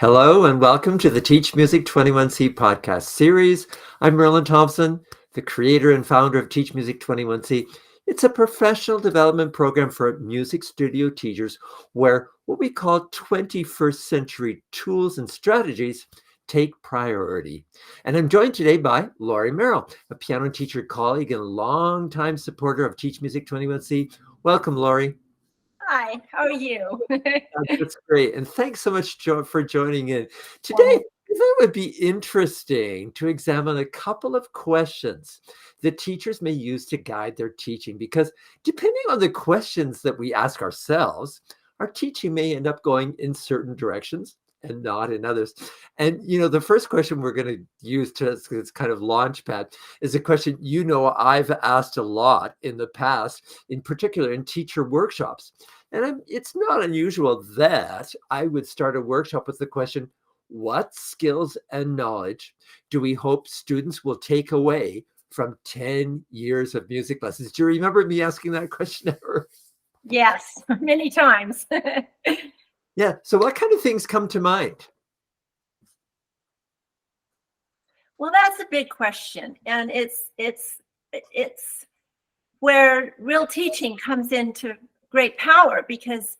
Hello and welcome to the Teach Music 21C podcast series. I'm Merlin Thompson, the creator and founder of Teach Music 21C. It's a professional development program for music studio teachers where what we call 21st century tools and strategies take priority. And I'm joined today by Lorrie Merrell, a piano teacher colleague and longtime supporter of Teach Music 21C. Welcome, Lorrie. Hi, how are you? That's great. And thanks so much for joining in. Today, I thought it would be interesting to examine a couple of questions that teachers may use to guide their teaching, because depending on the questions that we ask ourselves, our teaching may end up going in certain directions and not in others. And, the first question we're going to use to this kind of launch pad is a question, I've asked a lot in the past, in particular in teacher workshops. And it's not unusual that I would start a workshop with the question, what skills and knowledge do we hope students will take away from 10 years of music lessons? Do you remember me asking that question ever? Yes, many times. Yeah. So what kind of things come to mind? Well, that's a big question. And it's where real teaching comes into great power, because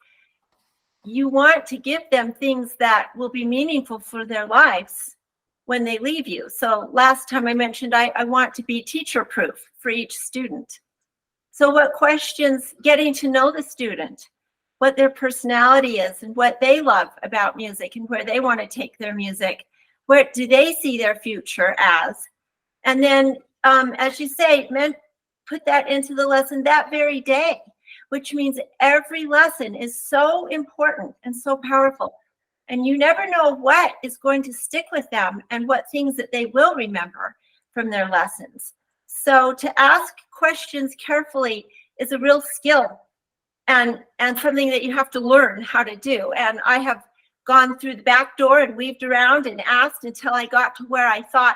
you want to give them things that will be meaningful for their lives when they leave you. So last time I mentioned I want to be teacher proof for each student. So what questions, getting to know the student, what their personality is and what they love about music and where they want to take their music, where do they see their future as? And then, as you say, put that into the lesson that very day, which means every lesson is so important and so powerful. And you never know what is going to stick with them and what things that they will remember from their lessons. So to ask questions carefully is a real skill and something that you have to learn how to do. And I have gone through the back door and weaved around and asked until I got to where I thought,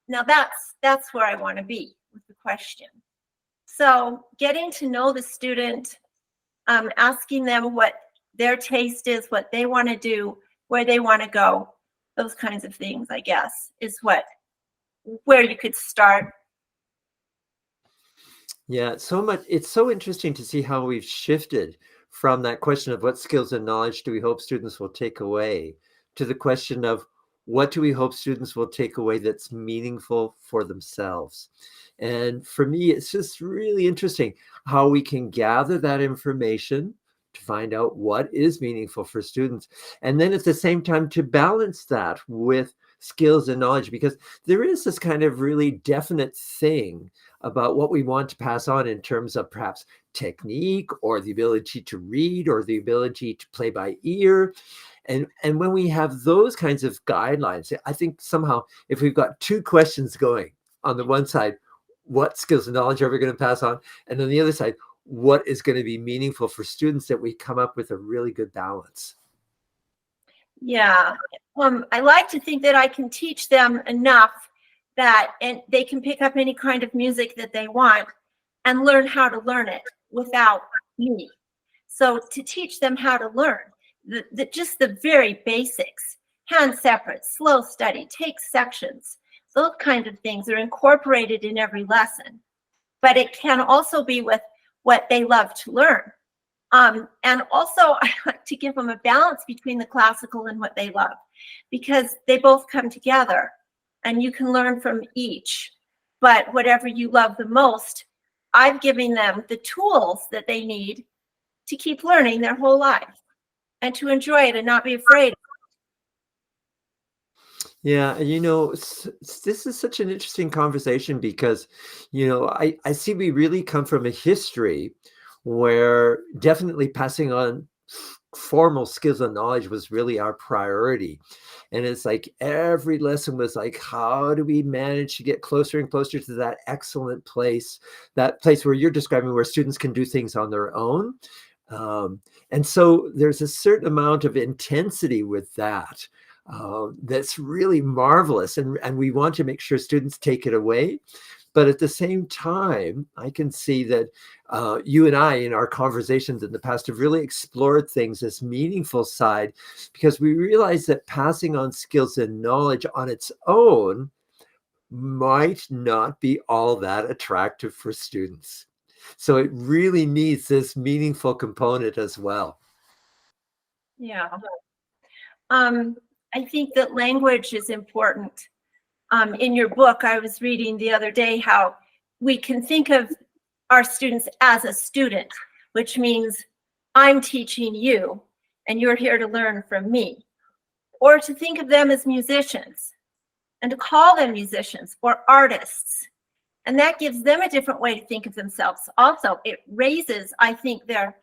now that's where I want to be with the question. So getting to know the student, asking them what their taste is, what they want to do, where they want to go, those kinds of things, I guess, is where you could start. Yeah, so much. It's so interesting to see how we've shifted from that question of what skills and knowledge do we hope students will take away to the question of what do we hope students will take away that's meaningful for themselves. And for me, it's just really interesting how we can gather that information to find out what is meaningful for students. And then at the same time, to balance that with skills and knowledge, because there is this kind of really definite thing about what we want to pass on in terms of perhaps technique or the ability to read or the ability to play by ear. And when we have those kinds of guidelines, I think somehow if we've got two questions going on the one side, what skills and knowledge are we going to pass on? And on the other side, what is going to be meaningful for students, that we come up with a really good balance. Yeah. I like to think that I can teach them enough that and they can pick up any kind of music that they want and learn how to learn it without me. So to teach them how to learn, just the very basics, hand separate, slow study, take sections, those kinds of things are incorporated in every lesson. But it can also be with what they love to learn. And also I like to give them a balance between the classical and what they love, because they both come together and you can learn from each. But whatever you love the most, I'm giving them the tools that they need to keep learning their whole life and to enjoy it and not be afraid. Yeah, this is such an interesting conversation because, I see we really come from a history where definitely passing on formal skills and knowledge was really our priority. And it's like every lesson was like, how do we manage to get closer and closer to that excellent place, that place where you're describing where students can do things on their own. And so there's a certain amount of intensity with that. That's really marvelous. And we want to make sure students take it away. But at the same time, I can see that you and I, in our conversations in the past, have really explored things, this meaningful side, because we realize that passing on skills and knowledge on its own might not be all that attractive for students. So it really needs this meaningful component as well. Yeah. I think that language is important. In your book, I was reading the other day how we can think of our students as a student, which means I'm teaching you and you're here to learn from me. Or to think of them as musicians and to call them musicians or artists. And that gives them a different way to think of themselves. Also, it raises, I think, their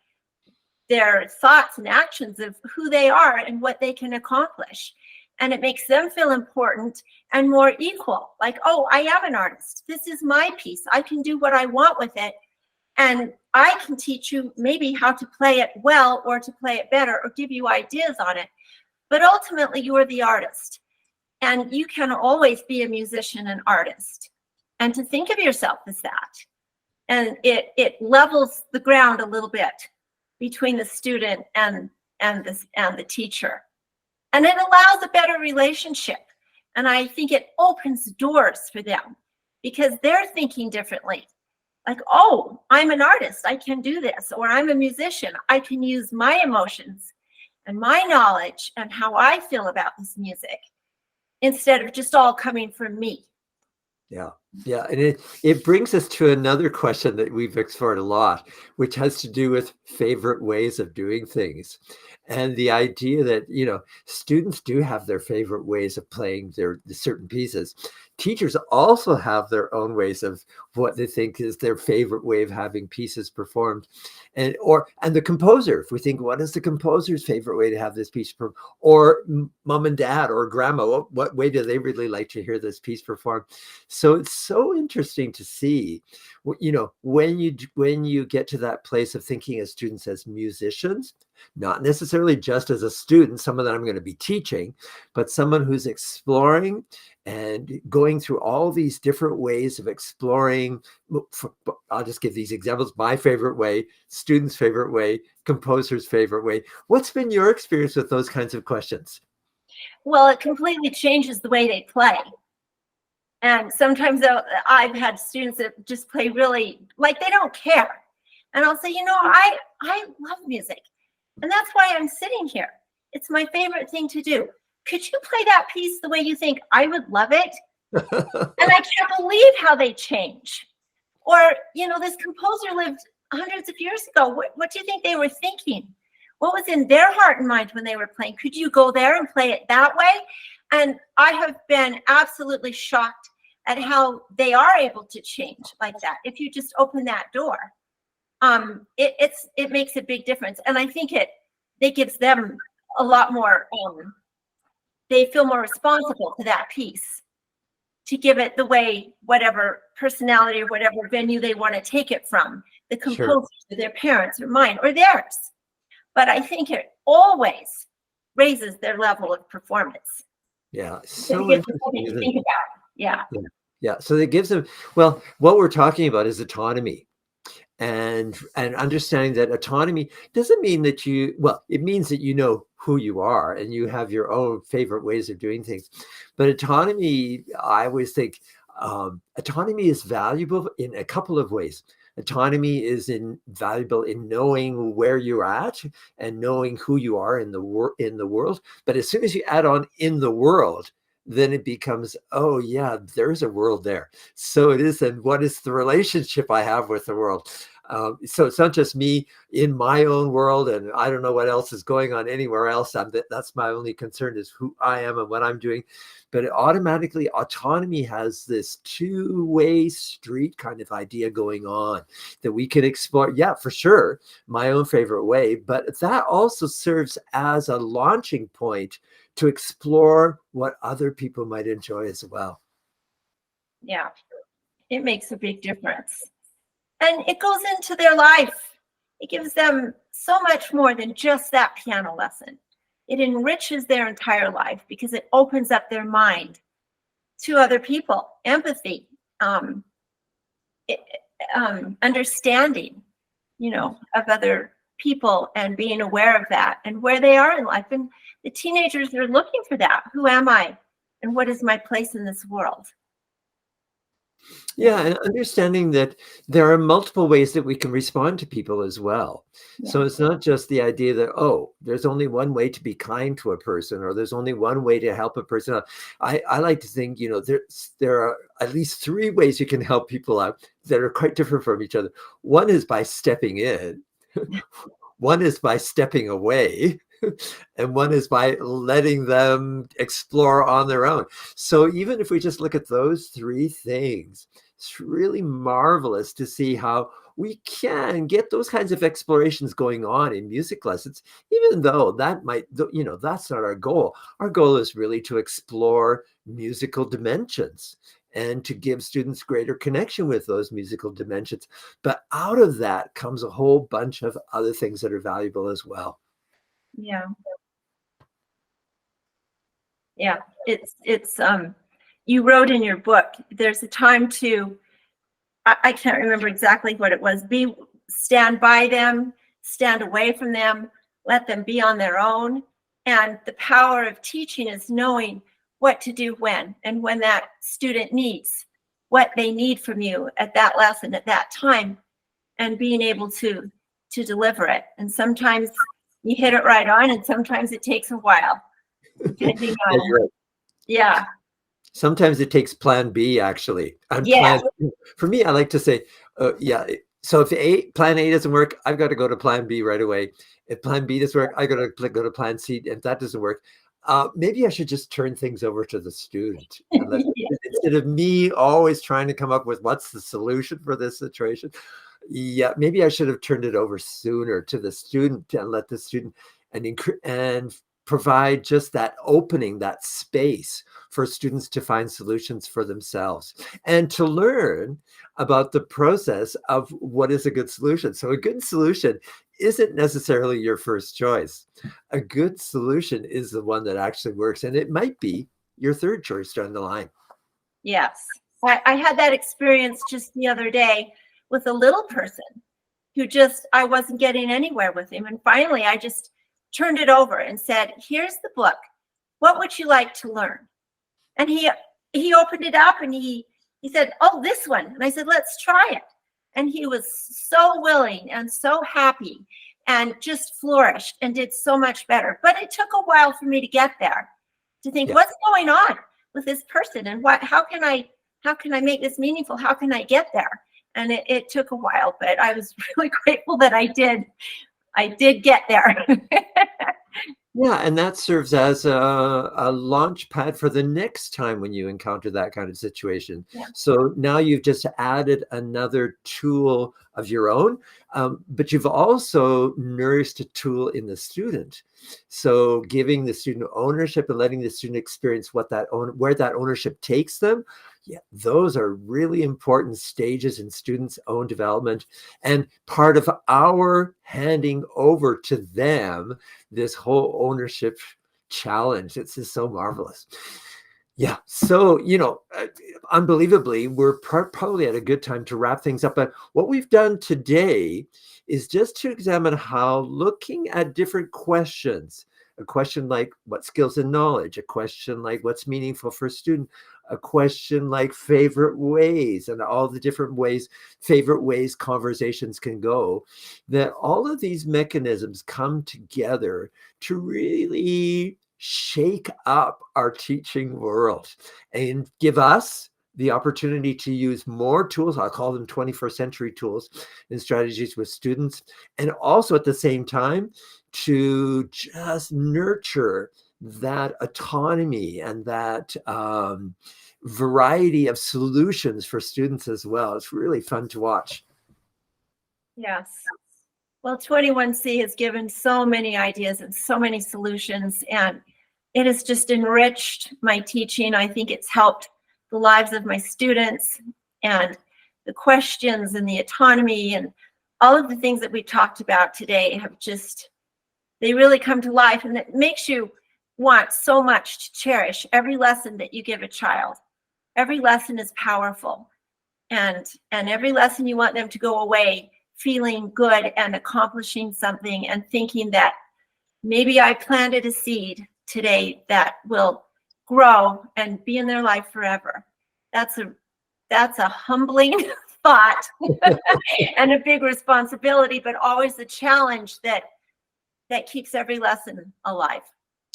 thoughts and actions of who they are and what they can accomplish. And it makes them feel important and more equal. Like, oh, I am an artist. This is my piece. I can do what I want with it. And I can teach you maybe how to play it well or to play it better or give you ideas on it. But ultimately, you are the artist. And you can always be a musician and artist. And to think of yourself as that. And it levels the ground a little bit between the student and the teacher. And it allows a better relationship. And I think it opens doors for them because they're thinking differently. Like, oh, I'm an artist, I can do this. Or I'm a musician, I can use my emotions and my knowledge and how I feel about this music instead of just all coming from me. Yeah. Yeah. And it brings us to another question that we've explored a lot, which has to do with favorite ways of doing things. And the idea that, students do have their favorite ways of playing the certain pieces. Teachers also have their own ways of what they think is their favorite way of having pieces performed. And the composer, if we think, what is the composer's favorite way to have this piece performed? Or mom and dad or grandma, what way do they really like to hear this piece performed? So it's so interesting to see, when you get to that place of thinking as students as musicians, not necessarily just as a student, someone that I'm going to be teaching, but someone who's exploring and going through all these different ways of exploring. I'll just give these examples. My favorite way, students' favorite way, composer's favorite way. What's been your experience with those kinds of questions? Well, it completely changes the way they play. And sometimes I've had students that just play really like they don't care. And I'll say, I love music. And that's why I'm sitting here. It's my favorite thing to do. Could you play that piece the way you think I would love it? And I can't believe how they change. Or, this composer lived hundreds of years ago. What do you think they were thinking? What was in their heart and mind when they were playing? Could you go there and play it that way? And I have been absolutely shocked at how they are able to change like that. If you just open that door, it makes a big difference. And I think it gives them a lot more, they feel more responsible to that piece, to give it the way, whatever personality or whatever venue they want to take it from, the composer, sure, or their parents or mine or theirs. But I think it always raises their level of performance. Yeah, so interesting to think about. Yeah. Yeah. So it gives them, well, what we're talking about is autonomy. And understanding that autonomy doesn't mean that it means that you know who you are and you have your own favorite ways of doing things. But autonomy, I always think, autonomy is valuable in a couple of ways. Autonomy is valuable in knowing where you're at and knowing who you are in the world. But as soon as you add on "in the world," then it becomes, oh yeah, there's a world there. So it is, and what is the relationship I have with the world? So it's not just me in my own world, and I don't know what else is going on anywhere else. That's my only concern, is who I am and what I'm doing. But automatically, autonomy has this two-way street kind of idea going on that we can explore. Yeah, for sure, my own favorite way, but that also serves as a launching point to explore what other people might enjoy as well. Yeah, it makes a big difference. And it goes into their life. It gives them so much more than just that piano lesson. It enriches their entire life because it opens up their mind to other people, empathy, understanding, of other people and being aware of that and where they are in life. And the teenagers are looking for that. Who am I? And what is my place in this world? Yeah, and understanding that there are multiple ways that we can respond to people as well. Yeah. So it's not just the idea that, oh, there's only one way to be kind to a person, or there's only one way to help a person out. I like to think, there are at least 3 ways you can help people out that are quite different from each other. One is by stepping in. One is by stepping away. And one is by letting them explore on their own. So even if we just look at those 3 things, it's really marvelous to see how we can get those kinds of explorations going on in music lessons, even though that's not our goal. Our goal is really to explore musical dimensions and to give students greater connection with those musical dimensions. But out of that comes a whole bunch of other things that are valuable as well. Yeah. Yeah. It's you wrote in your book, there's a time to, I can't remember exactly what it was, stand by them, stand away from them, let them be on their own. And the power of teaching is knowing what to do when, and when that student needs what they need from you at that lesson, at that time, and being able to deliver it. And sometimes you hit it right on, and sometimes it takes a while, depending on, Right. yeah. Sometimes it takes plan B, actually. Yeah. For me, I like to say, so if plan A doesn't work, I've got to go to plan B right away. If plan B doesn't work, I got to go to plan C. If that doesn't work, maybe I should just turn things over to the student. And instead of me always trying to come up with what's the solution for this situation. Yeah, maybe I should have turned it over sooner to the student and let the student and provide just that opening, that space for students to find solutions for themselves and to learn about the process of what is a good solution. So a good solution isn't necessarily your first choice. A good solution is the one that actually works, and it might be your 3rd choice down the line. Yes. I had that experience just the other day with a little person who I wasn't getting anywhere with him. And finally, I just turned it over and said, here's the book. What would you like to learn? And he opened it up and he said, oh, this one. And I said, let's try it. And he was so willing and so happy and just flourished and did so much better. But it took a while for me to get there, to think, what's going on with this person, and how can I make this meaningful? How can I get there? And it took a while, but I was really grateful that I did get there. Yeah, and that serves as a launch pad for the next time when you encounter that kind of situation. Yeah. So now you've just added another tool of your own, but you've also nourished a tool in the student. So giving the student ownership and letting the student experience where that ownership takes them. Yeah, those are really important stages in students' own development, and part of our handing over to them this whole ownership challenge. It's just so marvelous. Yeah. So, unbelievably, we're probably at a good time to wrap things up. But what we've done today is just to examine how looking at different questions, a question like what skills and knowledge, a question like what's meaningful for a student, a question like favorite ways, and all the different favorite ways conversations can go, that all of these mechanisms come together to really shake up our teaching world and give us the opportunity to use more tools. I'll call them 21st century tools and strategies with students, and also at the same time to just nurture that autonomy and that variety of solutions for students as well. It's really fun to watch. Yes. Well, 21C has given so many ideas and so many solutions, and it has just enriched my teaching. I think it's helped the lives of my students, and the questions and the autonomy and all of the things that we talked about today they really come to life, and it makes you want so much to cherish every lesson that you give a child. Every lesson is powerful. and every lesson you want them to go away feeling good and accomplishing something and thinking that maybe I planted a seed today that will grow and be in their life forever. That's a humbling thought and a big responsibility, but always a challenge that keeps every lesson alive.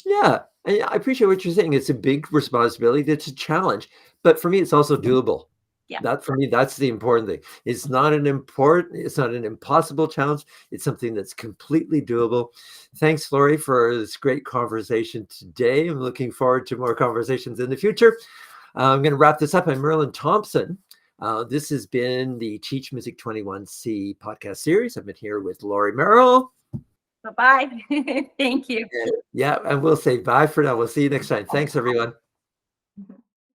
Yeah, I appreciate what you're saying. It's a big responsibility. It's a challenge, but for me, it's also doable. Yeah. That for me, that's the important thing. It's not an impossible challenge. It's something that's completely doable. Thanks, Lorrie, for this great conversation today. I'm looking forward to more conversations in the future. I'm going to wrap this up. I'm Merlin Thompson. This has been the Teach Music 21C podcast series. I've been here with Lorrie Merrell. Bye-bye. Thank you. Yeah, and we'll say bye for now. We'll see you next time. Thanks, everyone.